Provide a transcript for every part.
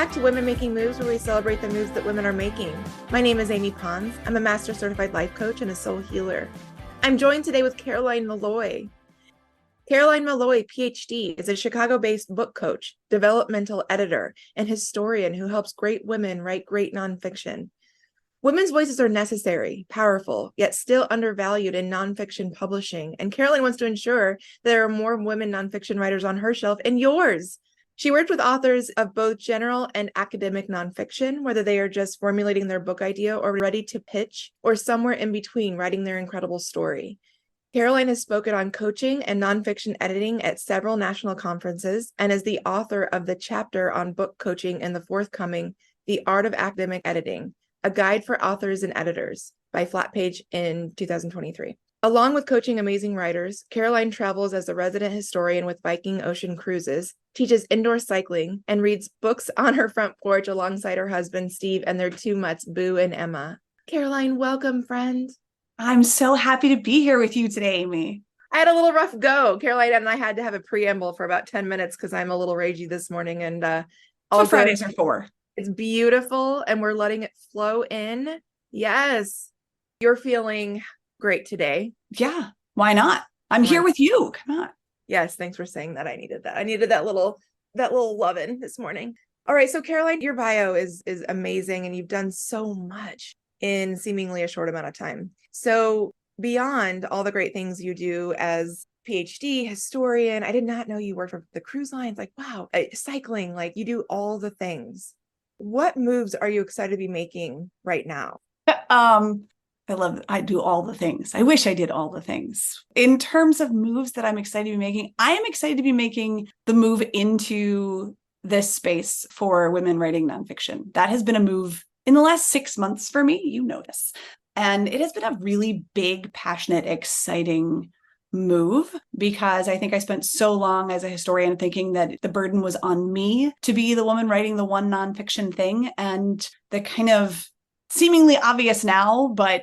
back to Women Making Moves, where we celebrate the moves that women are making. My name is Amy Pons. I'm a Master Certified Life Coach and a Soul Healer. I'm joined today with Caroline Malloy. Caroline Malloy, PhD, is a Chicago-based book coach, developmental editor, and historian who helps great women write great nonfiction. Women's voices are necessary, powerful, yet still undervalued in nonfiction publishing, and Caroline wants to ensure there are more women nonfiction writers on her shelf and yours. She worked with authors of both general and academic nonfiction, whether they are just formulating their book idea or ready to pitch, or somewhere in between writing their incredible story. Caroline has spoken on coaching and nonfiction editing at several national conferences and is the author of the chapter on book coaching in the forthcoming The Art of Academic Editing, a guide for authors and editors by Flatpage in 2023. Along with coaching amazing writers, Caroline travels as a resident historian with Viking Ocean Cruises, teaches indoor cycling, and reads books on her front porch alongside her husband, Steve, and their two mutts, Boo and Emma. Caroline, welcome, friend. I'm so happy to be here with you today, Amy. I had a little rough go. Caroline and I had to have a preamble for about 10 minutes because I'm a little ragey this morning. And That's what Fridays are for. It's beautiful, and we're letting it flow in. Yes. You're feeling great today. Yeah, why not? I'm here with you. Come on. Yes, thanks for saying that. I needed that. I needed that little lovin' this morning. All right, so Caroline, your bio is amazing, and you've done so much in seemingly a short amount of time. So beyond all the great things you do as PhD historian, I did not know you worked for the cruise lines. Like, wow, cycling, like you do all the things. What moves are you excited to be making right now? I do all the things. I wish I did all the things. In terms of moves that I'm excited to be making, I am excited to be making the move into this space for women writing nonfiction. That has been a move in the last 6 months for me. You know this. And it has been a really big, passionate, exciting move because I think I spent so long as a historian thinking that the burden was on me to be the woman writing the one nonfiction thing. And the kind of seemingly obvious now, but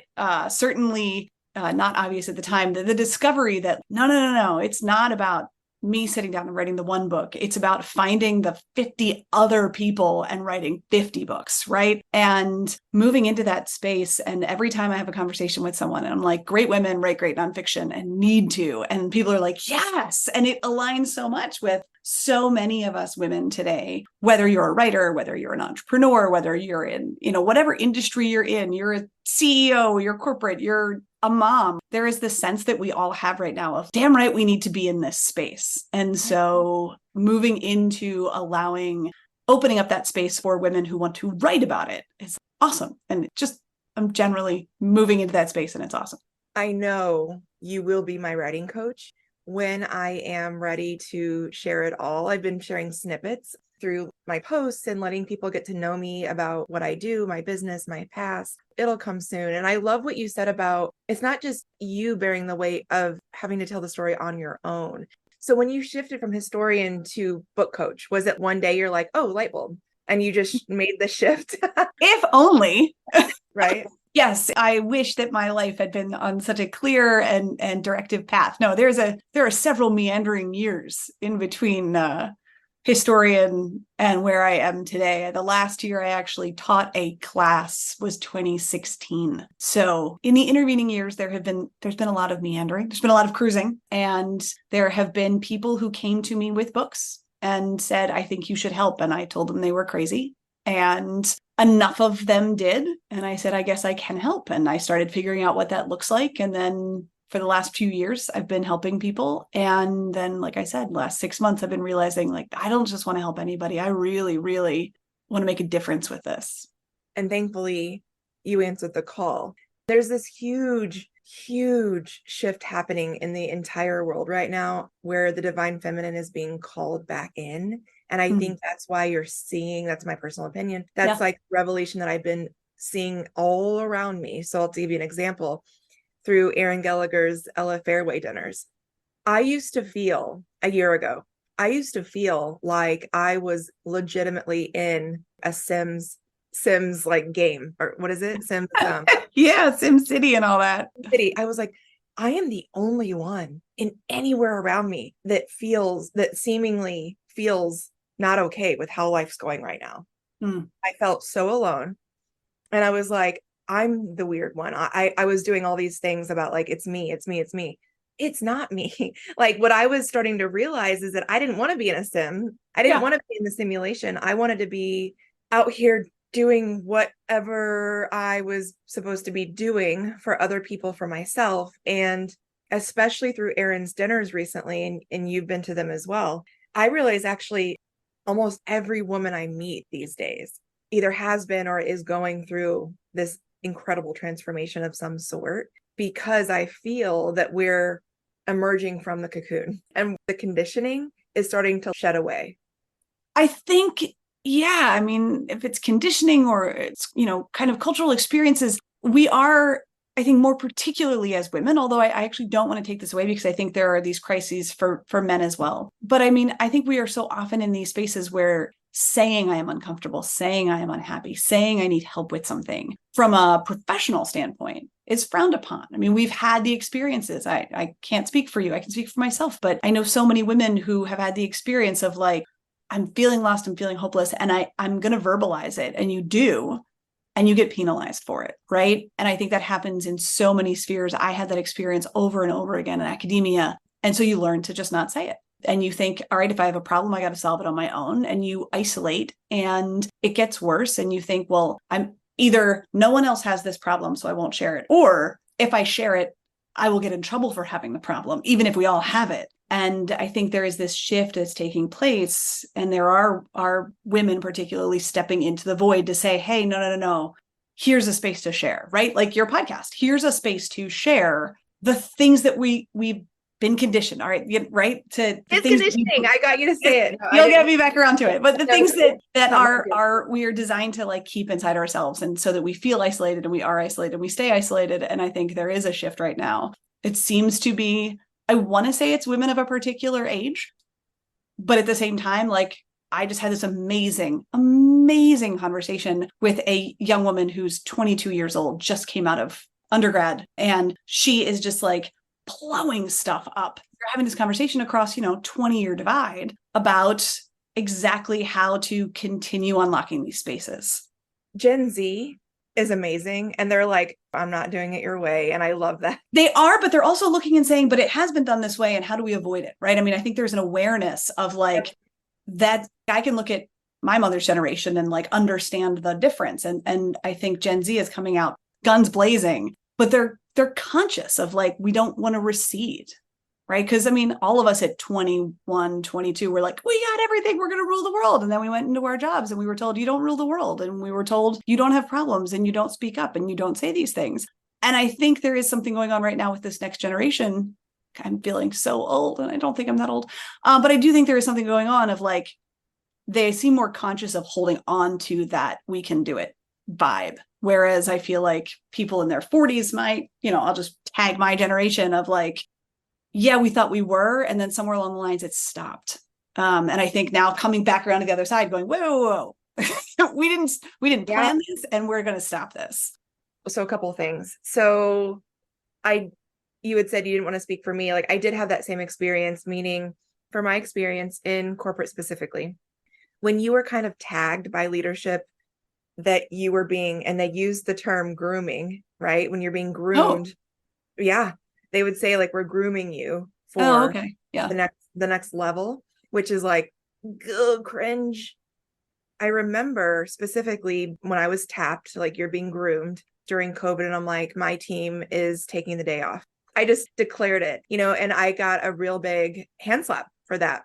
certainly not obvious at the time, the discovery that no, it's not about me sitting down and writing the one book. It's about finding the 50 other people and writing 50 books, right? And moving into that space. And every time I have a conversation with someone and I'm like, great women write great nonfiction and need to. And people are like, yes. And it aligns so much with so many of us women today, whether you're a writer, whether you're an entrepreneur, whether you're in, whatever industry you're in, you're a CEO, you're corporate, you're a mom, there is this sense that we all have right now of damn right, we need to be in this space. And so moving into opening up that space for women who want to write about it is awesome. And I'm generally moving into that space and it's awesome. I know you will be my writing coach when I am ready to share it all. I've been sharing snippets through my posts and letting people get to know me about what I do, my business, my past. It'll come soon. And I love what you said about it's not just you bearing the weight of having to tell the story on your own. So when you shifted from historian to book coach, was it one day you're like, oh, light bulb, and you just made the shift? If only. Right. Yes, I wish that my life had been on such a clear and directive path. No, there are several meandering years in between historian and where I am today. The last year I actually taught a class was 2016. So in the intervening years, there's been a lot of meandering. There's been a lot of cruising, and there have been people who came to me with books and said, I think you should help. And I told them they were crazy. And enough of them did. And I said, I guess I can help. And I started figuring out what that looks like. And then for the last few years, I've been helping people. And then, like I said, last 6 months, I've been realizing I don't just want to help anybody. I really, really want to make a difference with this. And thankfully, you answered the call. There's this huge shift happening in the entire world right now where the divine feminine is being called back in. And I think that's why you're seeing, that's my personal opinion, that's like revelation that I've been seeing all around me. So I'll give you an example through Aaron Gallagher's Ella Fairway dinners. I used to feel a year ago, like I was legitimately in a Sims like game, or what is it? Sims. Yeah, Sim City and all that. City. I was like, I am the only one in anywhere around me that seemingly feels not okay with how life's going right now. Mm. I felt so alone. And I was like, I'm the weird one. I was doing all these things about like, it's me, it's me, it's me. It's not me. Like what I was starting to realize is that I didn't want to be in a sim. I didn't Yeah. want to be in the simulation. I wanted to be out here doing whatever I was supposed to be doing for other people, for myself. And especially through Erin's dinners recently, and you've been to them as well, I realize actually almost every woman I meet these days either has been or is going through this incredible transformation of some sort, because I feel that we're emerging from the cocoon and the conditioning is starting to shed away. I think, yeah, I mean, if it's conditioning or it's, kind of cultural experiences, we are, I think, more particularly as women, although I actually don't want to take this away because I think there are these crises for men as well. But I mean, I think we are so often in these spaces where saying I am uncomfortable, saying I am unhappy, saying I need help with something from a professional standpoint is frowned upon. I mean, we've had the experiences. I can't speak for you. I can speak for myself, but I know so many women who have had the experience of like, I'm feeling lost, I'm feeling hopeless, and I'm going to verbalize it. And you do, and you get penalized for it, right? And I think that happens in so many spheres. I had that experience over and over again in academia. And so you learn to just not say it. And you think, all right, if I have a problem, I got to solve it on my own. And you isolate and it gets worse. And you think, well, I'm either no one else has this problem, so I won't share it. Or if I share it, I will get in trouble for having the problem, even if we all have it. And I think there is this shift that's taking place. And there are women particularly stepping into the void to say, hey, no. Here's a space to share, right? Like your podcast. Here's a space to share the things that we've been conditioned. All right. Right. To It's things conditioning. I got you to say it. No, you'll get me back around to it. But the no, things that no, are we are designed to like keep inside ourselves. And so that we feel isolated and we are isolated and we stay isolated. And I think there is a shift right now. It seems to be, I want to say it's women of a particular age, but at the same time, like I just had this amazing conversation with a young woman who's 22 years old, just came out of undergrad. And she is just like blowing stuff up. We're having this conversation across, 20-year divide about exactly how to continue unlocking these spaces. Gen Z is amazing. And they're like, I'm not doing it your way. And I love that. They are, but they're also looking and saying, but it has been done this way. And how do we avoid it? Right. I mean, I think there's an awareness of like that I can look at my mother's generation and like understand the difference. And I think Gen Z is coming out guns blazing, but they're conscious of like, we don't want to recede. Right. Because I mean, all of us at 21, 22, we're like, we got everything. We're going to rule the world. And then we went into our jobs and we were told, you don't rule the world. And we were told, you don't have problems and you don't speak up and you don't say these things. And I think there is something going on right now with this next generation. I'm feeling so old and I don't think I'm that old. But I do think there is something going on of like, they seem more conscious of holding on to that we can do it vibe. Whereas I feel like people in their 40s might, I'll just tag my generation of like, yeah, we thought we were. And then somewhere along the lines, it stopped. And I think now coming back around to the other side going, whoa. we didn't plan this and we're going to stop this. So a couple of things. So you had said you didn't want to speak for me. Like I did have that same experience, meaning for my experience in corporate specifically, when you were kind of tagged by leadership that you were being, and they used the term grooming, right? When you're being groomed. Oh. Yeah. They would say like, we're grooming you for okay. Yeah. the next level, which is like, ugh, cringe. I remember specifically when I was tapped, like you're being groomed during COVID. And I'm like, my team is taking the day off. I just declared it, and I got a real big hand slap for that.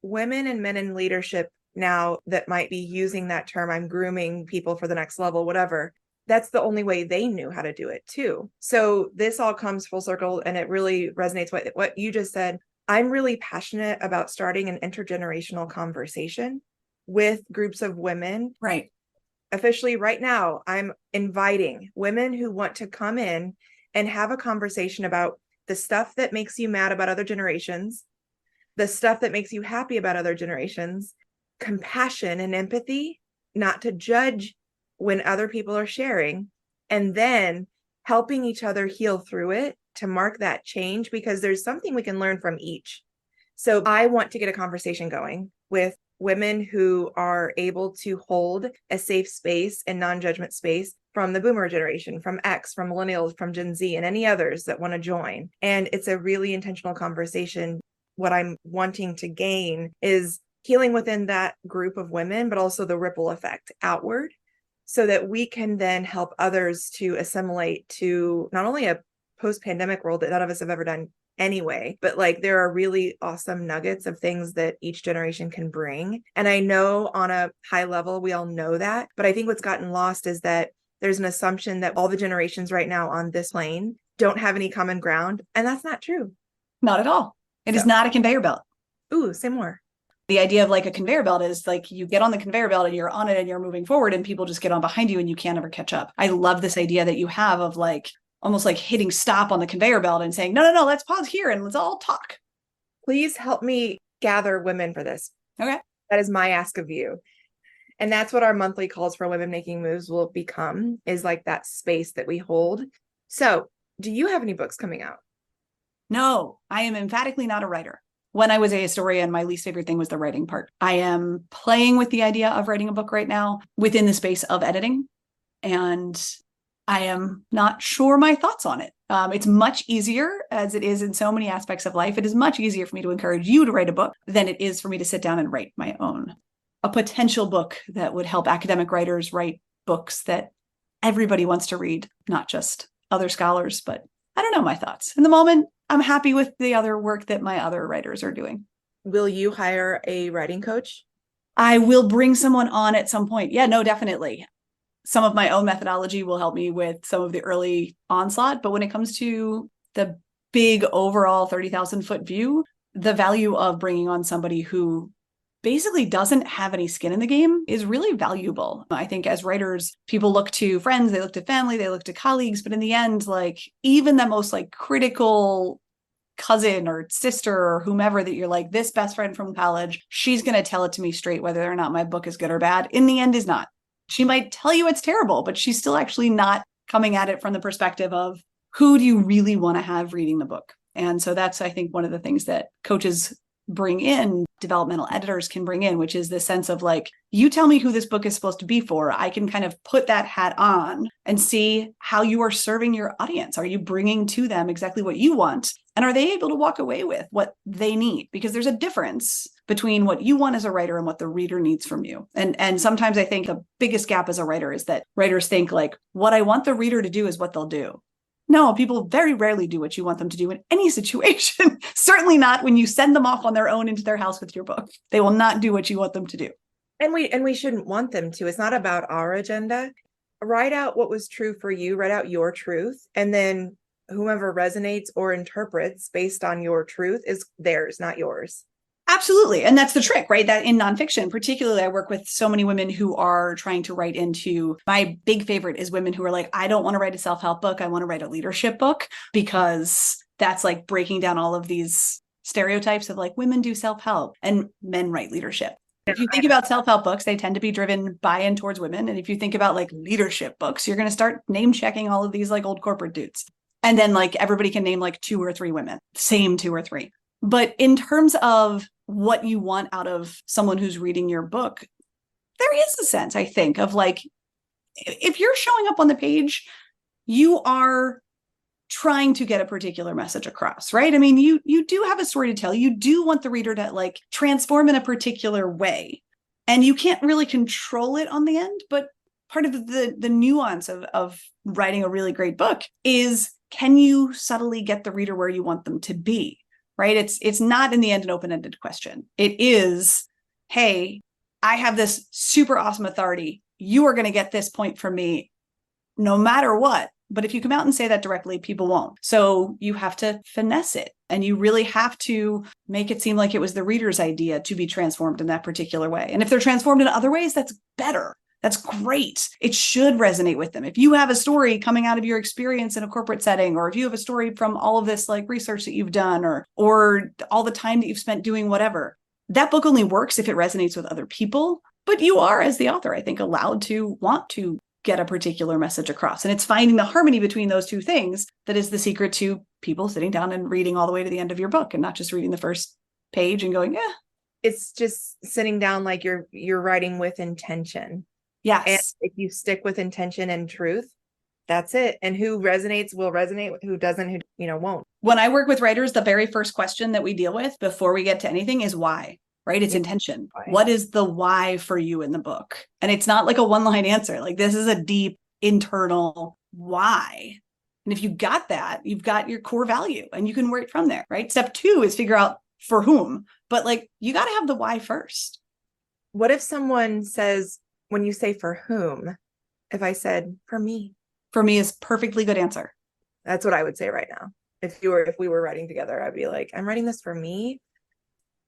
Women and men in leadership now that might be using that term, I'm grooming people for the next level, whatever. That's the only way they knew how to do it too. So this all comes full circle and it really resonates with what you just said. I'm really passionate about starting an intergenerational conversation with groups of women. Right. Officially right now, I'm inviting women who want to come in and have a conversation about the stuff that makes you mad about other generations, the stuff that makes you happy about other generations, compassion and empathy, not to judge when other people are sharing, and then helping each other heal through it to mark that change, because there's something we can learn from each. So I want to get a conversation going with women who are able to hold a safe space and non-judgment space from the boomer generation, from X, from millennials, from Gen Z, and any others that want to join. And it's a really intentional conversation. What I'm wanting to gain is healing within that group of women, but also the ripple effect outward, so that we can then help others to assimilate to not only a post-pandemic world that none of us have ever done anyway, but like there are really awesome nuggets of things that each generation can bring. And I know on a high level, we all know that, but I think what's gotten lost is that there's an assumption that all the generations right now on this plane don't have any common ground. And that's not true. Not at all. It is not a conveyor belt. Ooh, say more. The idea of like a conveyor belt is like you get on the conveyor belt and you're on it and you're moving forward and people just get on behind you and you can't ever catch up. I love this idea that you have of like almost like hitting stop on the conveyor belt and saying, no, let's pause here and let's all talk. Please help me gather women for this. Okay. That is my ask of you. And that's what our monthly calls for women making moves will become, is like that space that we hold. So do you have any books coming out? No, I am emphatically not a writer. When I was a historian, my least favorite thing was the writing part. I am playing with the idea of writing a book right now within the space of editing. And I am not sure my thoughts on it. It's much easier, as it is in so many aspects of life. It is much easier for me to encourage you to write a book than it is for me to sit down and write my own. A potential book that would help academic writers write books that everybody wants to read, not just other scholars, but I don't know my thoughts. In the moment, I'm happy with the other work that my other writers are doing. Will you hire a writing coach? I will bring someone on at some point. Yeah, no, definitely. Some of my own methodology will help me with some of the early onslaught. But when it comes to the big overall 30,000 foot view, the value of bringing on somebody who basically doesn't have any skin in the game is really valuable. I think as writers, people look to friends, they look to family, they look to colleagues, but in the end, like even the most like critical cousin or sister or whomever that you're like, this best friend from college, she's going to tell it to me straight, whether or not my book is good or bad. In the end is not. She might tell you it's terrible, but she's still actually not coming at it from the perspective of who do you really want to have reading the book? And so that's, I think, one of the things that coaches bring in, developmental editors can bring in, which is this sense of like, you tell me who this book is supposed to be for. I can kind of put that hat on and see how you are serving your audience. Are you bringing to them exactly what you want? And are they able to walk away with what they need? Because there's a difference between what you want as a writer and what the reader needs from you. And sometimes I think the biggest gap as a writer is that writers think like, what I want the reader to do is what they'll do. No, people very rarely do what you want them to do in any situation. Certainly not when you send them off on their own into their house with your book. They will not do what you want them to do. And we shouldn't want them to. It's not about our agenda. Write out what was true for you, write out your truth, and then whomever resonates or interprets based on your truth is theirs, not yours. Absolutely. And that's the trick, right? That in nonfiction, particularly, I work with so many women who are trying to write into, my big favorite is women who are like, I don't want to write a self-help book. I want to write a leadership book, because that's like breaking down all of these stereotypes of like women do self-help and men write leadership. If you think about self-help books, they tend to be driven by and towards women. And if you think about like leadership books, you're going to start name checking all of these like old corporate dudes. And then like everybody can name like 2 or 3 women, same 2 or 3. But in terms of what you want out of someone who's reading your book, there is a sense, I think, of like, if you're showing up on the page, you are trying to get a particular message across, right? I mean, you do have a story to tell. You do want the reader to like transform in a particular way. And you can't really control it on the end. But part of the nuance of writing a really great book is, can you subtly get the reader where you want them to be? Right? It's not in the end an open-ended question. It is, hey, I have this super awesome authority. You are going to get this point from me no matter what. But if you come out and say that directly, people won't. So you have to finesse it. And you really have to make it seem like it was the reader's idea to be transformed in that particular way. And if they're transformed in other ways, that's better. That's great. It should resonate with them. If you have a story coming out of your experience in a corporate setting, or if you have a story from all of this like research that you've done, or all the time that you've spent doing whatever, that book only works if it resonates with other people. But you are, as the author, I think, allowed to want to get a particular message across. And it's finding the harmony between those two things that is the secret to people sitting down and reading all the way to the end of your book, and not just reading the first page and going, it's just sitting down like you're writing with intention. And Yes. if you stick with intention and truth, that's it. And who resonates will resonate, who doesn't, who, won't. When I work with writers, the very first question that we deal with before we get to anything is why, right? It's intention. Why? What is the why for you in the book? And it's not like a one-line answer. Like, this is a deep internal why. And if you got that, you've got your core value and you can work from there, right? Step 2 is figure out for whom, but like, you got to have the why first. What if someone says, when you say for whom, if I said for me? For me is perfectly good answer. That's what I would say right now. If we were writing together, I'd be like, I'm writing this for me.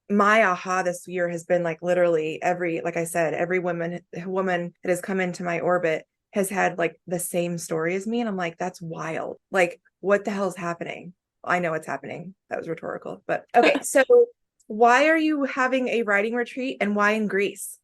My aha this year has been like literally like I said, every woman that has come into my orbit has had like the same story as me. And I'm like, that's wild. Like, what the hell is happening? I know what's happening. That was rhetorical, but okay. So why are you having a writing retreat and why in Greece?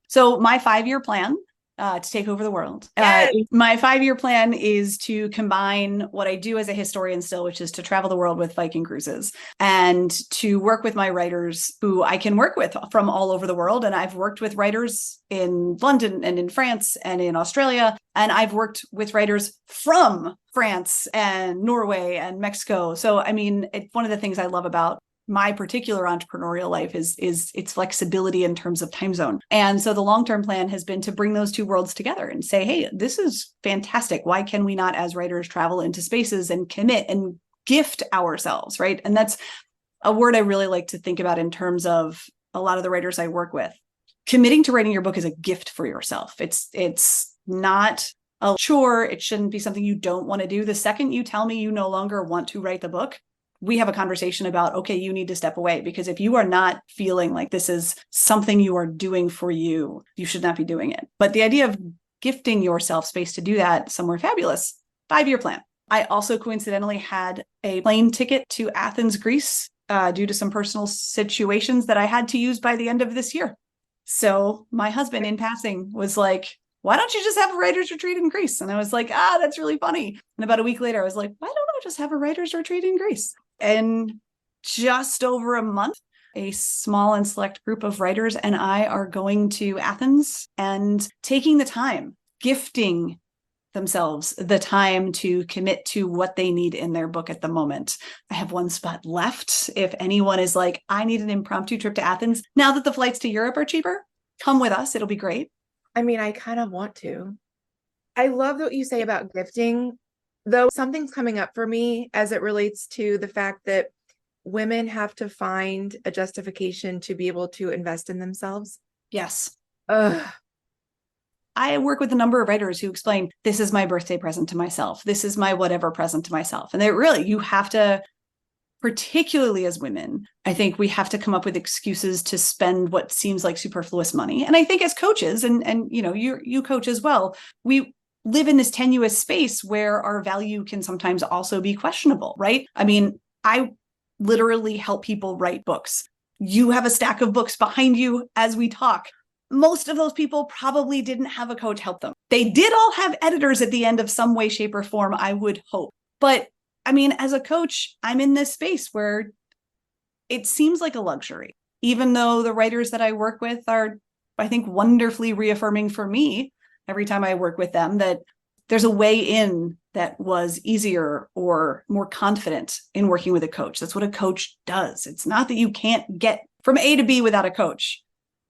So my 5-year plan to take over the world. Yes. My 5-year plan is to combine what I do as a historian still, which is to travel the world with Viking cruises and to work with my writers who I can work with from all over the world. And I've worked with writers in London and in France and in Australia. And I've worked with writers from France and Norway and Mexico. So, I mean, one of the things I love about my particular entrepreneurial life is its flexibility in terms of time zone. And so the long-term plan has been to bring those two worlds together and say, hey, this is fantastic. Why can we not, as writers, travel into spaces and commit and gift ourselves, right? And that's a word I really like to think about in terms of a lot of the writers I work with. Committing to writing your book is a gift for yourself. It's not a chore. It shouldn't be something you don't want to do. The second you tell me you no longer want to write the book, we have a conversation about, okay, you need to step away, because if you are not feeling like this is something you are doing for you, you should not be doing it. But the idea of gifting yourself space to do that somewhere fabulous, 5-year plan. I also coincidentally had a plane ticket to Athens, Greece, due to some personal situations that I had to use by the end of this year. So my husband in passing was like, why don't you just have a writer's retreat in Greece? And I was like, that's really funny. And about a week later, I was like, why don't I just have a writer's retreat in Greece? And just over a month, a small and select group of writers and I are going to Athens and taking the time, gifting themselves the time to commit to what they need in their book at the moment. I have one spot left. If anyone is like, I need an impromptu trip to Athens, now that the flights to Europe are cheaper, come with us. It'll be great. I mean, I kind of want to. I love what you say about gifting, though something's coming up for me as it relates to the fact that women have to find a justification to be able to invest in themselves. Yes. Ugh. I work with a number of writers who explain, this is my birthday present to myself. This is my whatever present to myself. And they really, you have to, particularly as women, I think we have to come up with excuses to spend what seems like superfluous money. And I think as coaches, and you coach as well, we live in this tenuous space where our value can sometimes also be questionable, right? I mean, I literally help people write books. You have a stack of books behind you as we talk. Most of those people probably didn't have a coach help them. They did all have editors at the end of some way, shape, or form, I would hope. But I mean, as a coach, I'm in this space where it seems like a luxury, even though the writers that I work with are, I think, wonderfully reaffirming for me every time I work with them that there's a way in that was easier or more confident in working with a coach. That's what a coach does. It's not that you can't get from A to B without a coach,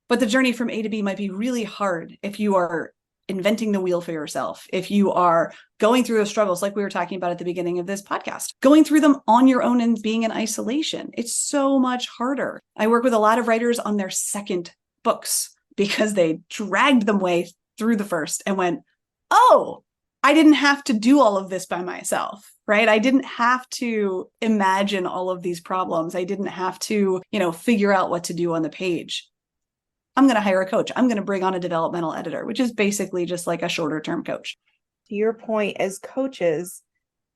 but the journey from A to B might be really hard if you are inventing the wheel for yourself, if you are going through those struggles like we were talking about at the beginning of this podcast, going through them on your own and being in isolation. It's so much harder. I work with a lot of writers on their second books because they dragged them way through the first and went, oh, I didn't have to do all of this by myself, right? I didn't have to imagine all of these problems. I didn't have to, figure out what to do on the page. I'm going to hire a coach. I'm going to bring on a developmental editor, which is basically just like a shorter term coach. To your point, as coaches,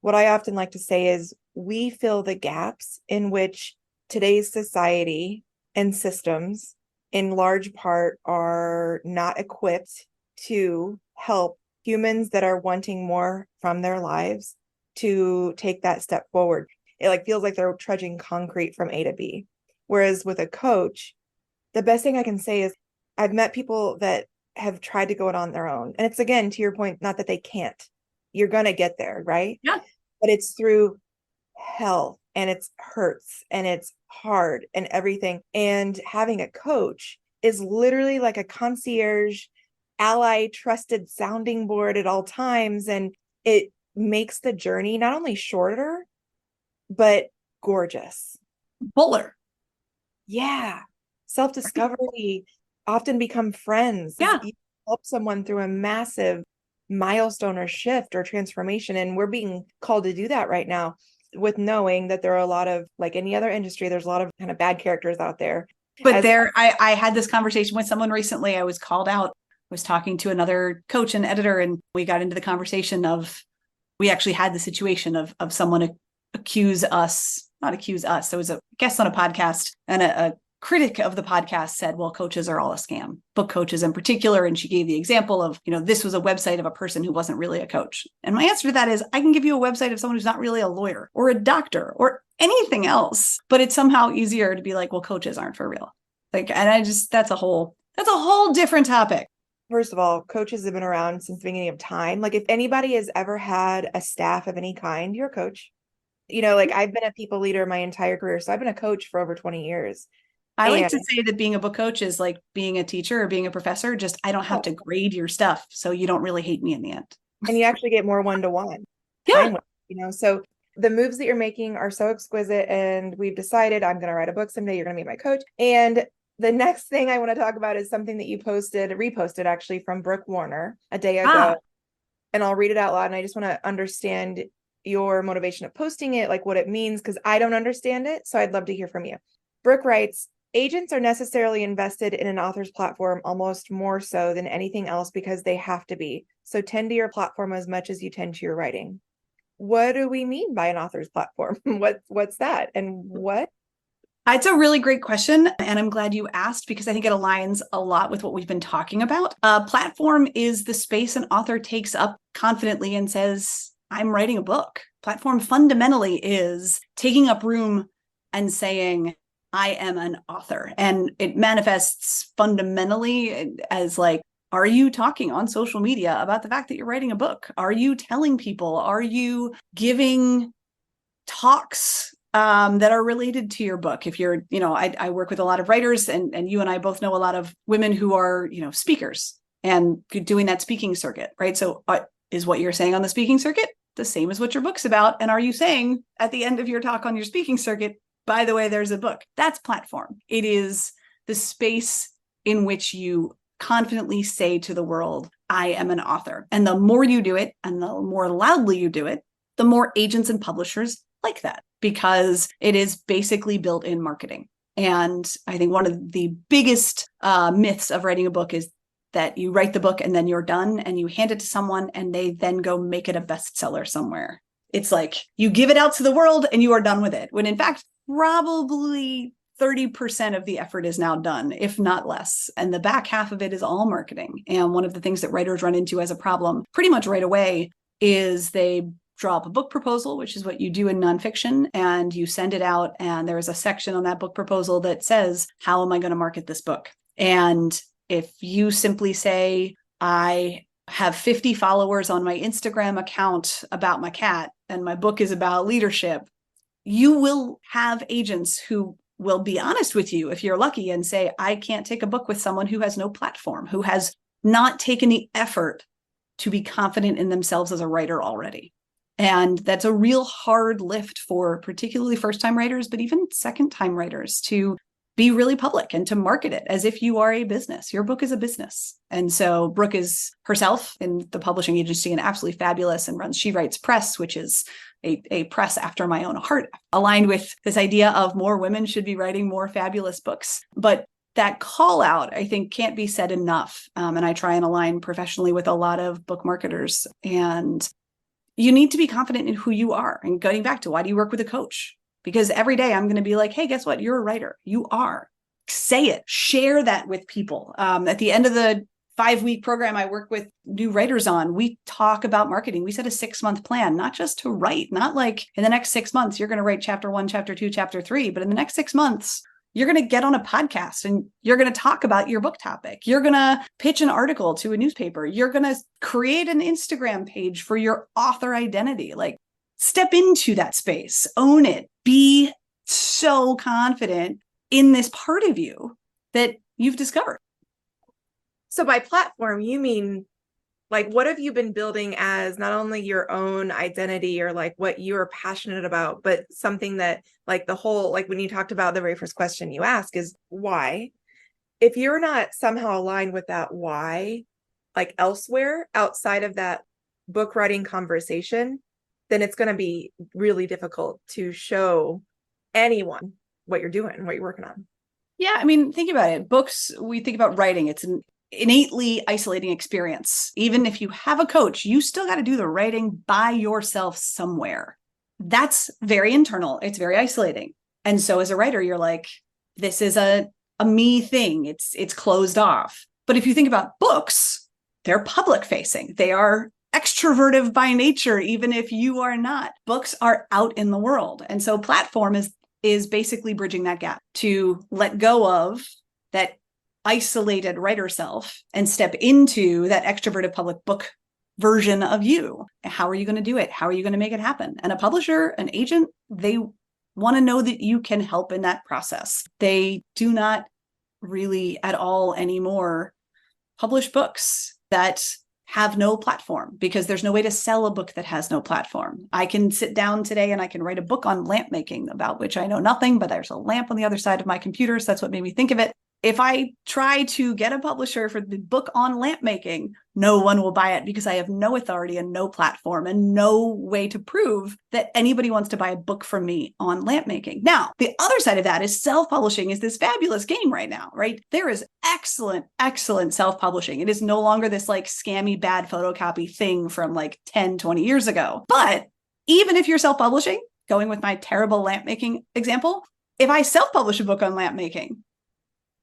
what I often like to say is we fill the gaps in which today's society and systems in large part are not equipped to help humans that are wanting more from their lives to take that step forward. It feels like they're trudging concrete from A to B. Whereas with a coach, the best thing I can say is I've met people that have tried to go it on their own. And it's, again, to your point, not that they can't. You're going to get there, right? Yeah. But it's through hell, and it's hurts, and it's hard and everything. And having a coach is literally like a concierge, ally, trusted sounding board at all times. And it makes the journey not only shorter, but gorgeous. Fuller. Yeah. Self-discovery, often become friends. Yeah. You help someone through a massive milestone or shift or transformation. And we're being called to do that right now, with knowing that there are a lot of, like any other industry, there's a lot of kind of bad characters out there. But I had this conversation with someone recently. I was called out. I was talking to another coach and editor, and we got into the conversation of, we actually had the situation of someone accuse us, not accuse us. There was a guest on a podcast, and a critic of the podcast said, well, coaches are all a scam, book coaches in particular. And she gave the example of, this was a website of a person who wasn't really a coach. And my answer to that is, I can give you a website of someone who's not really a lawyer or a doctor or anything else, but it's somehow easier to be like, well, coaches aren't for real. Like, and that's a whole different topic. First of all, coaches have been around since the beginning of time. Like, if anybody has ever had a staff of any kind, you're a coach. Like, I've been a people leader my entire career. So I've been a coach for over 20 years. I like to say that being a book coach is like being a teacher or being a professor. Just, I don't have to grade your stuff, so you don't really hate me in the end. And you actually get more one-to-one. Yeah. So the moves that you're making are so exquisite, and we've decided I'm going to write a book someday. You're going to be my coach. And the next thing I want to talk about is something that you reposted actually, from Brooke Warner a day ago. And I'll read it out loud. And I just want to understand your motivation of posting it, like what it means, because I don't understand it. So I'd love to hear from you. Brooke writes, agents are necessarily invested in an author's platform almost more so than anything else because they have to be. So tend to your platform as much as you tend to your writing. What do we mean by an author's platform? What's that? And what? It's a really great question. And I'm glad you asked, because I think it aligns a lot with what we've been talking about. A platform is the space an author takes up confidently and says, I'm writing a book. Platform fundamentally is taking up room and saying, I am an author. And it manifests fundamentally as like, are you talking on social media about the fact that you're writing a book? Are you telling people? Are you giving talks that are related to your book? If you're, I work with a lot of writers, and you and I both know a lot of women who are, speakers and doing that speaking circuit, right? So is what you're saying on the speaking circuit the same as what your book's about? And are you saying at the end of your talk on your speaking circuit, by the way, there's a book? That's platform. It is the space in which you confidently say to the world, I am an author. And the more you do it, and the more loudly you do it, the more agents and publishers like that, because it is basically built-in marketing. And I think one of the biggest myths of writing a book is that you write the book and then you're done, and you hand it to someone and they then go make it a bestseller somewhere. It's like you give it out to the world and you are done with it, when in fact, probably 30% of the effort is now done, if not less. And the back half of it is all marketing. And one of the things that writers run into as a problem pretty much right away is they draw up a book proposal, which is what you do in nonfiction, and you send it out. And there is a section on that book proposal that says, how am I going to market this book? And if you simply say, I have 50 followers on my Instagram account about my cat, and my book is about leadership, you will have agents who will be honest with you, if you're lucky, and say, I can't take a book with someone who has no platform, who has not taken the effort to be confident in themselves as a writer already. And that's a real hard lift for particularly first-time writers, but even second-time writers, to be really public and to market it as if you are a business. Your book is a business. And so Brooke is herself in the publishing agency and absolutely fabulous, and runs She Writes Press, which is a press after my own heart, aligned with this idea of more women should be writing more fabulous books. But that call out, I think, can't be said enough. And I try and align professionally with a lot of book marketers. And you need to be confident in who you are. And going back to, why do you work with a coach? Because every day I'm going to be like, hey, guess what? You're a writer. You are. Say it. Share that with people. At the end of the 5-week program I work with new writers on, we talk about marketing. We set a 6-month plan, not just to write, not like in the next 6 months, you're going to write chapter 1, chapter 2, chapter 3, but in the next 6 months, You're going to get on a podcast and you're going to talk about your book topic. You're going to pitch an article to a newspaper. You're going to create an Instagram page for your author identity. Like, step into that space, own it, be so confident in this part of you that you've discovered. So by platform, you mean like, what have you been building as not only your own identity or like what you're passionate about, but something that like the whole, like when you talked about the very first question you ask is why? If you're not somehow aligned with that why, like elsewhere outside of that book writing conversation, then it's going to be really difficult to show anyone what you're doing, what you're working on. Yeah, I mean, think about it. Books, we think about writing, it's an innately isolating experience. Even if you have a coach, you still got to do the writing by yourself somewhere. That's very internal. It's very isolating. And so as a writer, you're like, this is a me thing. It's closed off. But if you think about books, they're public facing. They are extroverted by nature, even if you are not. Books are out in the world. And so platform is basically bridging that gap to let go of that isolated writer self and step into that extroverted public book version of you. How are you going to do it? How are you going to make it happen? And a publisher, an agent, they want to know that you can help in that process. They do not really at all anymore publish books that have no platform because there's no way to sell a book that has no platform. I can sit down today and I can write a book on lamp making about which I know nothing, but there's a lamp on the other side of my computer. So that's what made me think of it. If I try to get a publisher for the book on lamp making, no one will buy it because I have no authority and no platform and no way to prove that anybody wants to buy a book from me on lamp making. Now, the other side of that is self-publishing is this fabulous game right now, right? There is excellent, excellent self-publishing. It is no longer this like scammy bad photocopy thing from like 10, 20 years ago. But even if you're self-publishing, going with my terrible lamp making example, if I self-publish a book on lamp making,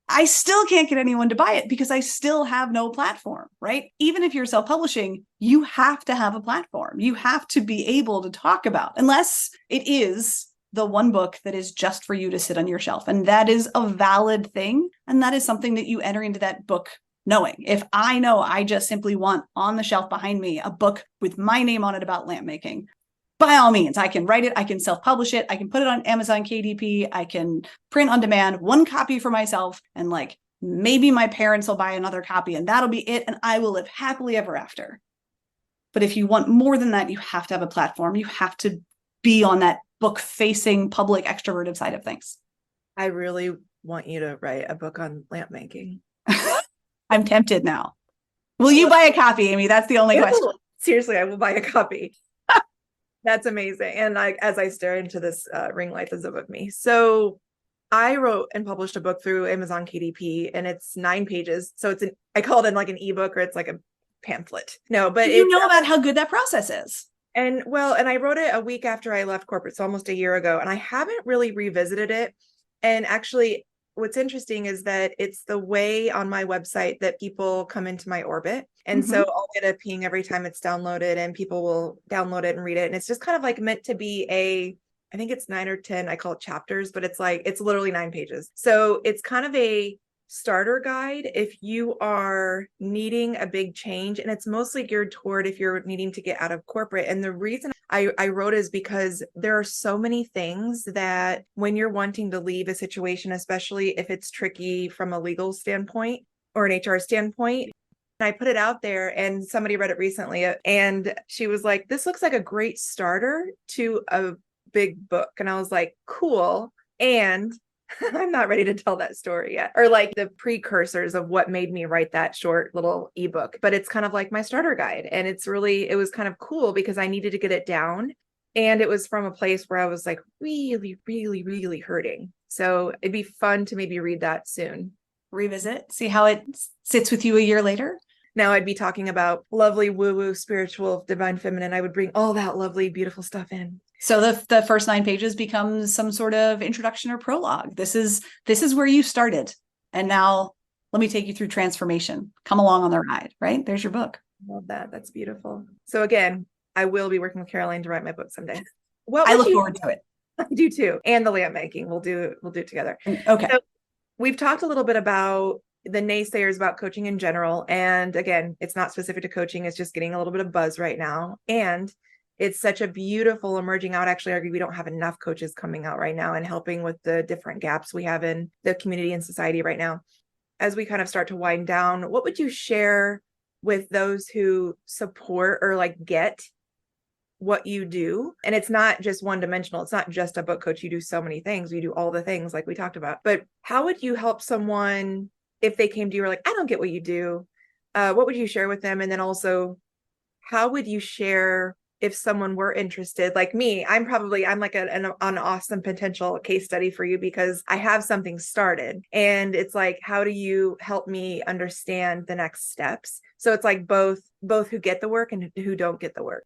I still can't get anyone to buy it because I still have no platform, right? Even if you're self-publishing, you have to have a platform. You have to be able to talk about, unless it is the one book that is just for you to sit on your shelf. And that is a valid thing. And that is something that you enter into that book knowing. If I know I just simply want on the shelf behind me a book with my name on it about lamp making, by all means, I can write it, I can self-publish it, I can put it on Amazon KDP, I can print on demand, one copy for myself, and like maybe my parents will buy another copy and that'll be it, and I will live happily ever after. But if you want more than that, you have to have a platform. You have to be on that book-facing, public, extroverted side of things. I really want you to write a book on lamp making. I'm tempted now. Will you buy a copy, Amy? That's the only question. Seriously, I will buy a copy. That's amazing. And as I stare into this ring light that's above me. So I wrote and published a book through Amazon KDP and it's 9 pages. So I call it like an ebook or it's like a pamphlet. No, but you know about how good that process is. And I wrote it a week after I left corporate. So almost a year ago. And I haven't really revisited it. And actually, what's interesting is that it's the way on my website that people come into my orbit. And so I'll get a ping every time it's downloaded and people will download it and read it. And it's just kind of like meant to be I think it's 9 or 10, I call it chapters, but it's literally 9 pages. So it's kind of a starter guide if you are needing a big change, and it's mostly geared toward if you're needing to get out of corporate. And the reason I wrote is because there are so many things that when you're wanting to leave a situation, especially if it's tricky from a legal standpoint or an HR standpoint, I put it out there and somebody read it recently and she was like, this looks like a great starter to a big book. And I was like, cool. And I'm not ready to tell that story yet, or like the precursors of what made me write that short little ebook, but it's kind of like my starter guide. And it was kind of cool because I needed to get it down. And it was from a place where I was like really, really, really hurting. So it'd be fun to maybe read that soon. Revisit, see how it sits with you a year later. Now I'd be talking about lovely woo-woo, spiritual, divine feminine. I would bring all that lovely, beautiful stuff in. So the first 9 pages becomes some sort of introduction or prologue. This is where you started. And now let me take you through transformation. Come along on the ride, right? There's your book. Love that. That's beautiful. So again, I will be working with Caroline to write my book someday. I look forward to it. I do too. And the lamp making. We'll do it together. Okay. So we've talked a little bit about the naysayers about coaching in general. And again, it's not specific to coaching, it's just getting a little bit of buzz right now. And it's such a beautiful emerging out. Actually, I argue we don't have enough coaches coming out right now and helping with the different gaps we have in the community and society right now. As we kind of start to wind down, what would you share with those who support or like get what you do? And it's not just one dimensional. It's not just a book coach. You do so many things. You do all the things like we talked about. But how would you help someone if they came to you or like, I don't get what you do? What would you share with them? And then also, how would you share if someone were interested? Like me, I'm like an awesome potential case study for you because I have something started. And it's like, how do you help me understand the next steps? So it's like both who get the work and who don't get the work.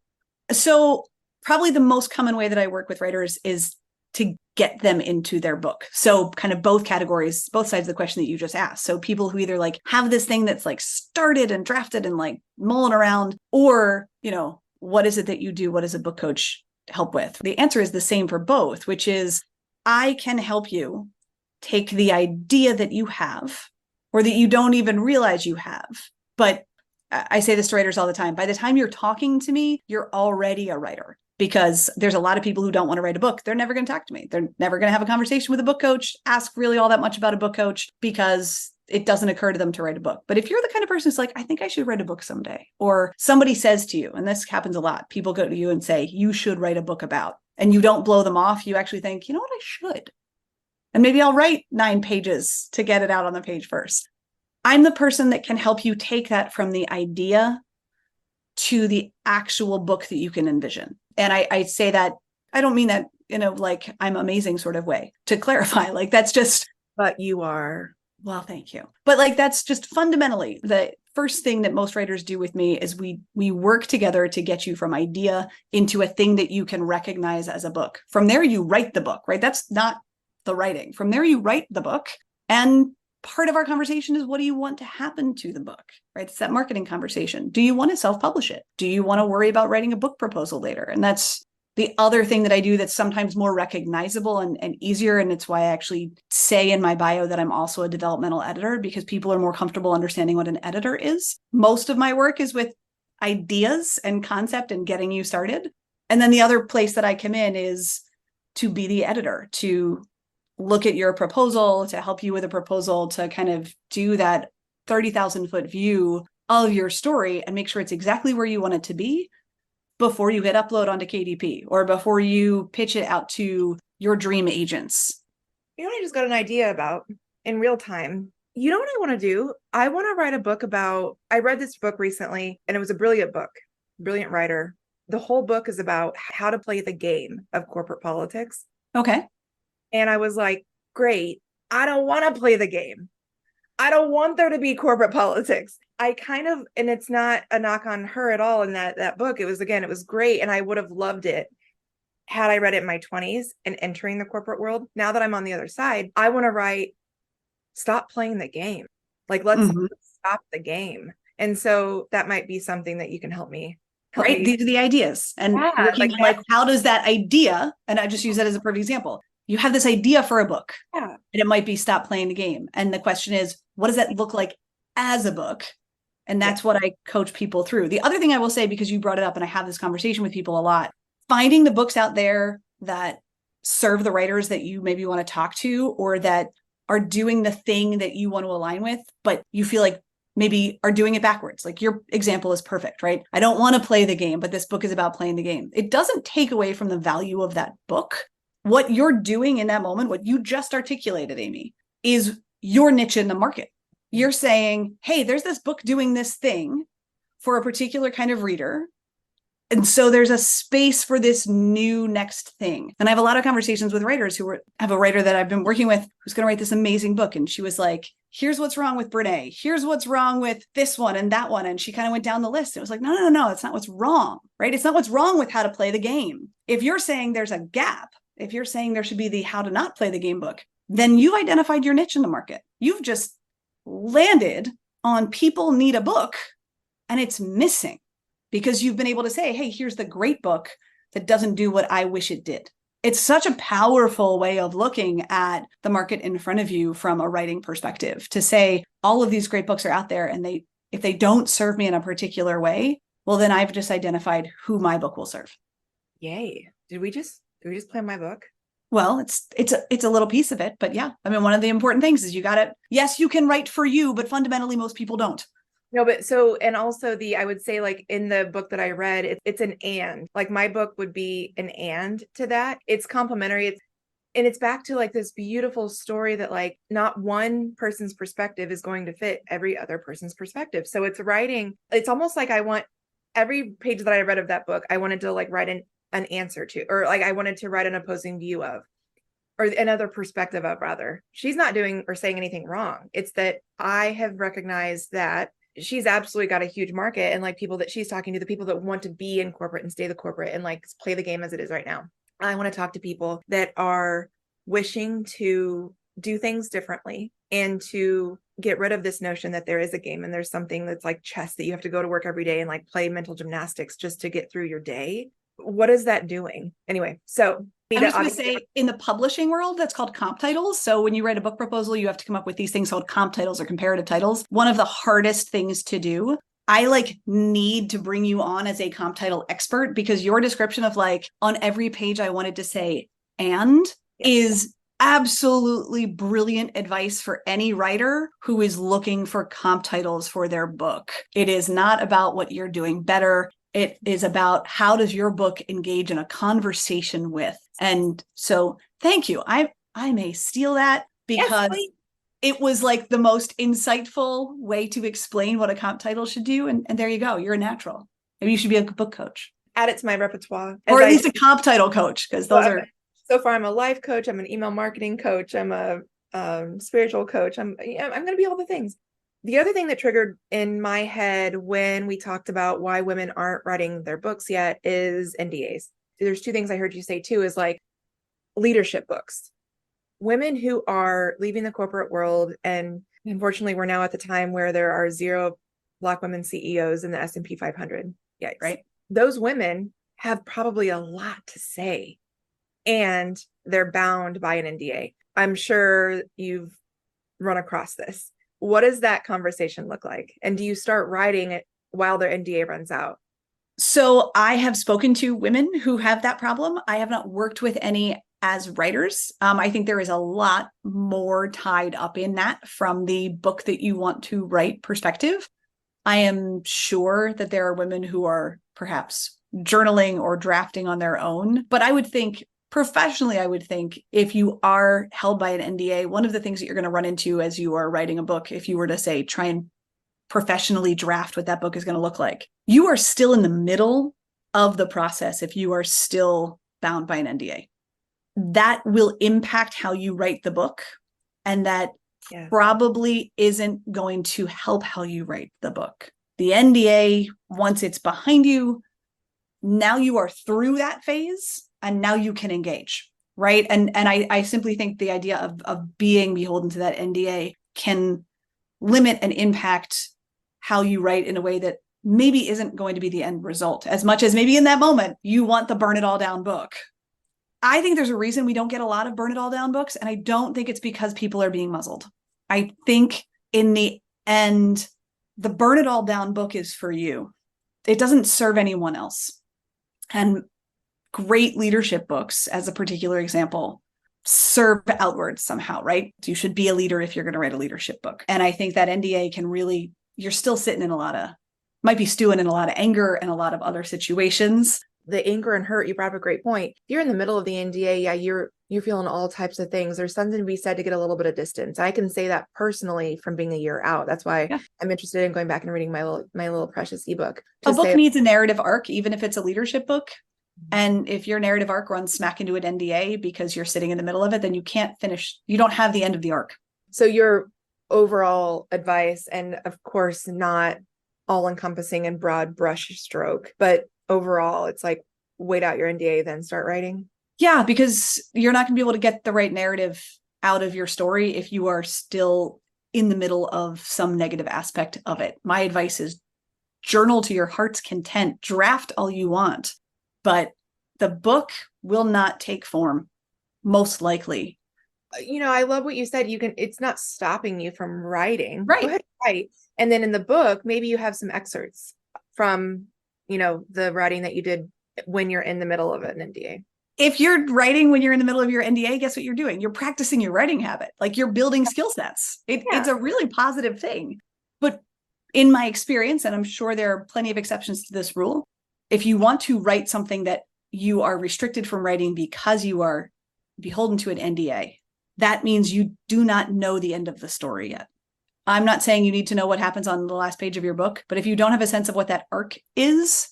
So probably the most common way that I work with writers is to get them into their book. So kind of both categories, both sides of the question that you just asked. So people who either like have this thing that's like started and drafted and like mulling around, or, what is it that you do? What does a book coach help with? The answer is the same for both, which is I can help you take the idea that you have or that you don't even realize you have, but I say this to writers all the time. By the time you're talking to me, you're already a writer, because there's a lot of people who don't want to write a book. They're never going to talk to me. They're never going to have a conversation with a book coach, ask really all that much about a book coach, because it doesn't occur to them to write a book. But if you're the kind of person who's like, I think I should write a book someday, or somebody says to you, and this happens a lot, people go to you and say, you should write a book about, and you don't blow them off. You actually think, you know what, I should. And maybe I'll write 9 pages to get it out on the page first. I'm the person that can help you take that from the idea to the actual book that you can envision. And I say that, I don't mean that in a like I'm amazing sort of way, to clarify, like that's just. But you are. Well, thank you. But like, that's just fundamentally the first thing that most writers do with me is we work together to get you from idea into a thing that you can recognize as a book. From there, you write the book, right? That's not the writing. From there, you write the book. And part of our conversation is, what do you want to happen to the book, right? It's that marketing conversation. Do you want to self-publish it? Do you want to worry about writing a book proposal later? And that's the other thing that I do that's sometimes more recognizable and easier. And it's why I actually say in my bio that I'm also a developmental editor, because people are more comfortable understanding what an editor is. Most of my work is with ideas and concept and getting you started. And then the other place that I come in is to be the editor, to look at your proposal, to help you with a proposal, to kind of do that 30,000 foot view of your story and make sure it's exactly where you want it to be before you hit upload onto KDP or before you pitch it out to your dream agents. You know what I just got an idea about in real time? You know what I want to do? I want to write a book about, I read this book recently and it was a brilliant book, brilliant writer. The whole book is about how to play the game of corporate politics. Okay. And I was like, great. I don't want to play the game. I don't want there to be corporate politics. I kind of, and it's not a knock on her at all in that book. It was great. And I would have loved it had I read it in my 20s and entering the corporate world. Now that I'm on the other side, I want to write, stop playing the game. Like, let's stop the game. And so that might be something that you can help me. Right. These are the ideas. And looking like how does that idea, and I just use that as a perfect example. You have this idea for a book, and it might be stop playing the game. And the question is, what does that look like as a book? And that's what I coach people through. The other thing I will say, because you brought it up and I have this conversation with people a lot, finding the books out there that serve the writers that you maybe want to talk to, or that are doing the thing that you want to align with, but you feel like maybe are doing it backwards. Like your example is perfect, right? I don't want to play the game, but this book is about playing the game. It doesn't take away from the value of that book. What you're doing in that moment, what you just articulated, Amy, is your niche in the market. You're saying, hey, there's this book doing this thing for a particular kind of reader. And so there's a space for this new next thing. And I have a lot of conversations with writers who have a writer that I've been working with who's going to write this amazing book. And she was like, here's what's wrong with Brene. Here's what's wrong with this one and that one. And she kind of went down the list. It was like, no, it's not what's wrong, right? It's not what's wrong with how to play the game. If you're saying there's a gap, if you're saying there should be the how to not play the game book, then you've identified your niche in the market. You've just landed on people need a book and it's missing because you've been able to say, hey, here's the great book that doesn't do what I wish it did. it's such a powerful way of looking at the market in front of you from a writing perspective, to say all of these great books are out there, and if they don't serve me in a particular way, well, then I've just identified who my book will serve. Yay. Did we just plan my book? Well, it's a little piece of it, but yeah. I mean, one of the important things is yes, you can write for you, but fundamentally most people don't. No, but so, and also I would say, like, in the book that I read, it's an and. Like, my book would be an and to that. It's complementary. And it's back to like this beautiful story that like not one person's perspective is going to fit every other person's perspective. So it's almost like I want every page that I read of that book, I wanted to like write an answer to, or like I wanted to write an opposing view of, or another perspective of, rather. She's not doing or saying anything wrong. It's that I have recognized that she's absolutely got a huge market, and like people that she's talking to, the people that want to be in corporate and stay the corporate and like play the game as it is right now. I want to talk to people that are wishing to do things differently and to get rid of this notion that there is a game and there's something that's like chess that you have to go to work every day and like play mental gymnastics just to get through your day. What is that doing? Anyway, so I'm just going to say, in the publishing world, that's called comp titles. So when you write a book proposal, you have to come up with these things called comp titles or comparative titles. One of the hardest things to do. I like need to bring you on as a comp title expert, because your description of like on every page I wanted to say and is absolutely brilliant advice for any writer who is looking for comp titles for their book. It is not about what you're doing better. It is about how does your book engage in a conversation with. And so thank you. I may steal that because it was like the most insightful way to explain what a comp title should do. And there you go. You're a natural. Maybe you should be a book coach. Add it to my repertoire. Or at least a comp title coach, because those are... So far, I'm a life coach. I'm an email marketing coach. I'm a spiritual coach. I'm going to be all the things. The other thing that triggered in my head when we talked about why women aren't writing their books yet is NDAs. There's two things I heard you say too, is like leadership books. Women who are leaving the corporate world, and unfortunately, we're now at the time where there are 0 Black women CEOs in the S&P 500. Yikes. Right? Those women have probably a lot to say, and they're bound by an NDA. I'm sure you've run across this. What does that conversation look like? And do you start writing it while their NDA runs out? So I have spoken to women who have that problem. I have not worked with any as writers. I think there is a lot more tied up in that from the book that you want to write perspective. I am sure that there are women who are perhaps journaling or drafting on their own, but I would think professionally, if you are held by an NDA, one of the things that you're going to run into as you are writing a book, if you were to say, try and professionally draft what that book is going to look like, you are still in the middle of the process if you are still bound by an NDA. That will impact how you write the book, and that probably isn't going to help how you write the book. The NDA, once it's behind you, now you are through that phase, and now you can engage, right? And I simply think the idea of being beholden to that NDA can limit and impact how you write in a way that maybe isn't going to be the end result, as much as maybe in that moment you want the burn it all down book. I think there's a reason we don't get a lot of burn it all down books, and I don't think it's because people are being muzzled. I think in the end, the burn it all down book is for you. It doesn't serve anyone else. And great leadership books, as a particular example, serve outwards somehow, right? You should be a leader if you're going to write a leadership book. And I think that NDA can really, you're still sitting in might be stewing in a lot of anger and a lot of other situations. The anger and hurt, you brought up a great point. If you're in the middle of the NDA, you're feeling all types of things. There's something to be said to get a little bit of distance. I can say that personally from being a year out. That's why I'm interested in going back and reading my little precious ebook. A book needs a narrative arc, even if it's a leadership book. And if your narrative arc runs smack into an NDA because you're sitting in the middle of it, then you can't finish. You don't have the end of the arc. So your overall advice, and of course, not all encompassing and broad brush stroke, but overall, it's like, wait out your NDA, then start writing. Yeah, because you're not going to be able to get the right narrative out of your story if you are still in the middle of some negative aspect of it. My advice is journal to your heart's content, draft all you want. But the book will not take form, most likely. I love what you said. It's not stopping you from writing. Right. Go ahead and write. And then in the book, maybe you have some excerpts from, the writing that you did when you're in the middle of an NDA. If you're writing when you're in the middle of your NDA, guess what you're doing? You're practicing your writing habit. Like, you're building skill sets. It's a really positive thing. But in my experience, and I'm sure there are plenty of exceptions to this rule, if you want to write something that you are restricted from writing because you are beholden to an NDA, that means you do not know the end of the story yet. I'm not saying you need to know what happens on the last page of your book, but if you don't have a sense of what that arc is,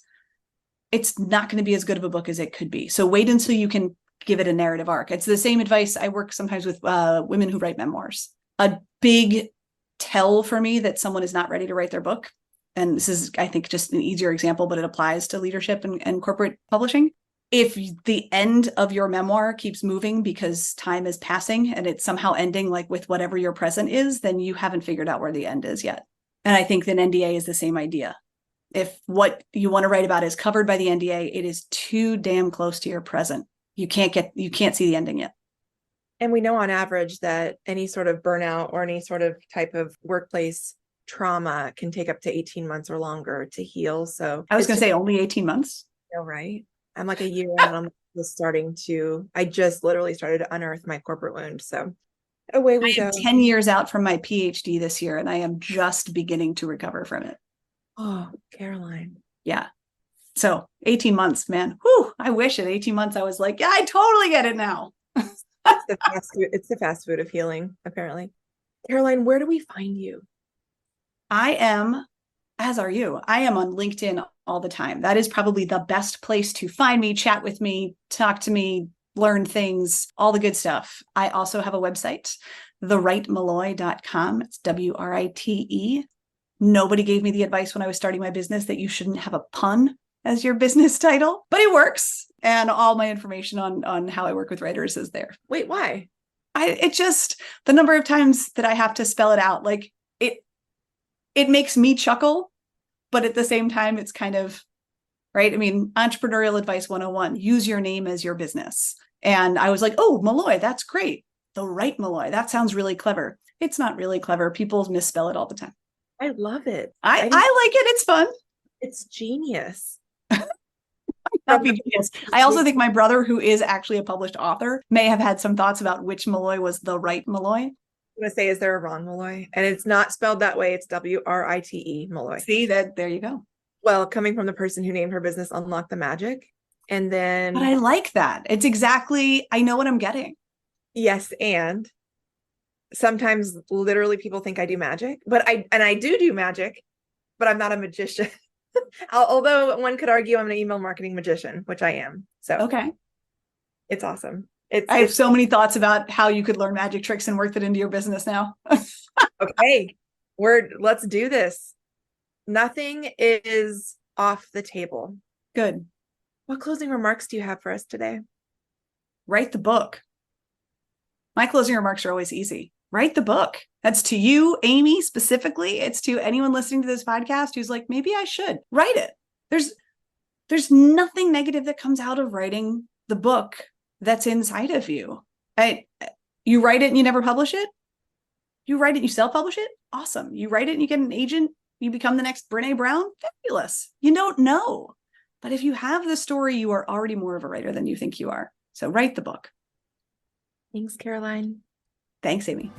it's not going to be as good of a book as it could be. So wait until you can give it a narrative arc. It's the same advice. I work sometimes with women who write memoirs. A big tell for me that someone is not ready to write their book, and this is, I think, just an easier example, but it applies to leadership and corporate publishing. If the end of your memoir keeps moving because time is passing and it's somehow ending like with whatever your present is, then you haven't figured out where the end is yet. And I think that NDA is the same idea. If what you want to write about is covered by the NDA, it is too damn close to your present. You can't see the ending yet. And we know on average that any sort of burnout or any sort of type of workplace trauma can take up to 18 months or longer to heal. So I was going to say only 18 months. Right. I'm like a year in, and I just literally started to unearth my corporate wound. So away we go. 10 years out from my PhD this year, and I am just beginning to recover from it. Oh, Caroline. Yeah. So 18 months, man. Whew, I wish at 18 months I was like, yeah, I totally get it now. It's the fast food of healing, apparently. Caroline, where do we find you? I am, as are you, I am on LinkedIn all the time. That is probably the best place to find me, chat with me, talk to me, learn things, all the good stuff. I also have a website, therightmalloy.com. It's WRITE. Nobody gave me the advice when I was starting my business that you shouldn't have a pun as your business title, but it works. And all my information on how I work with writers is there. Wait, why? It just, the number of times that I have to spell it out, like it makes me chuckle, but at the same time, it's kind of, right? I mean, entrepreneurial advice 101, use your name as your business. And I was like, oh, Malloy, that's great. The right Malloy, that sounds really clever. It's not really clever. People misspell it all the time. I love it. I like it. It's fun. It's genius. I also think my brother, who is actually a published author, may have had some thoughts about which Malloy was the right Malloy. I'm going to say, is there a wrong Malloy? And it's not spelled that way. It's WRITE Malloy. See that? There you go. Well, coming from the person who named her business Unlock the Magic. And then. But I like that. It's exactly, I know what I'm getting. Yes. And sometimes literally people think I do magic, but I do magic, but I'm not a magician. Although one could argue I'm an email marketing magician, which I am. So okay, it's awesome. I have so many thoughts about how you could learn magic tricks and work that into your business now. Okay, let's do this. Nothing is off the table. Good. What closing remarks do you have for us today? Write the book. My closing remarks are always easy. Write the book. That's to you, Amy, specifically. It's to anyone listening to this podcast who's like, maybe I should write it. There's nothing negative that comes out of writing the book that's inside of you. You write it and you never publish it. You write it and you self-publish it. Awesome. You write it and you get an agent. You become the next Brene Brown. Fabulous. You don't know. But if you have the story, you are already more of a writer than you think you are. So write the book. Thanks, Caroline. Thanks, Amy.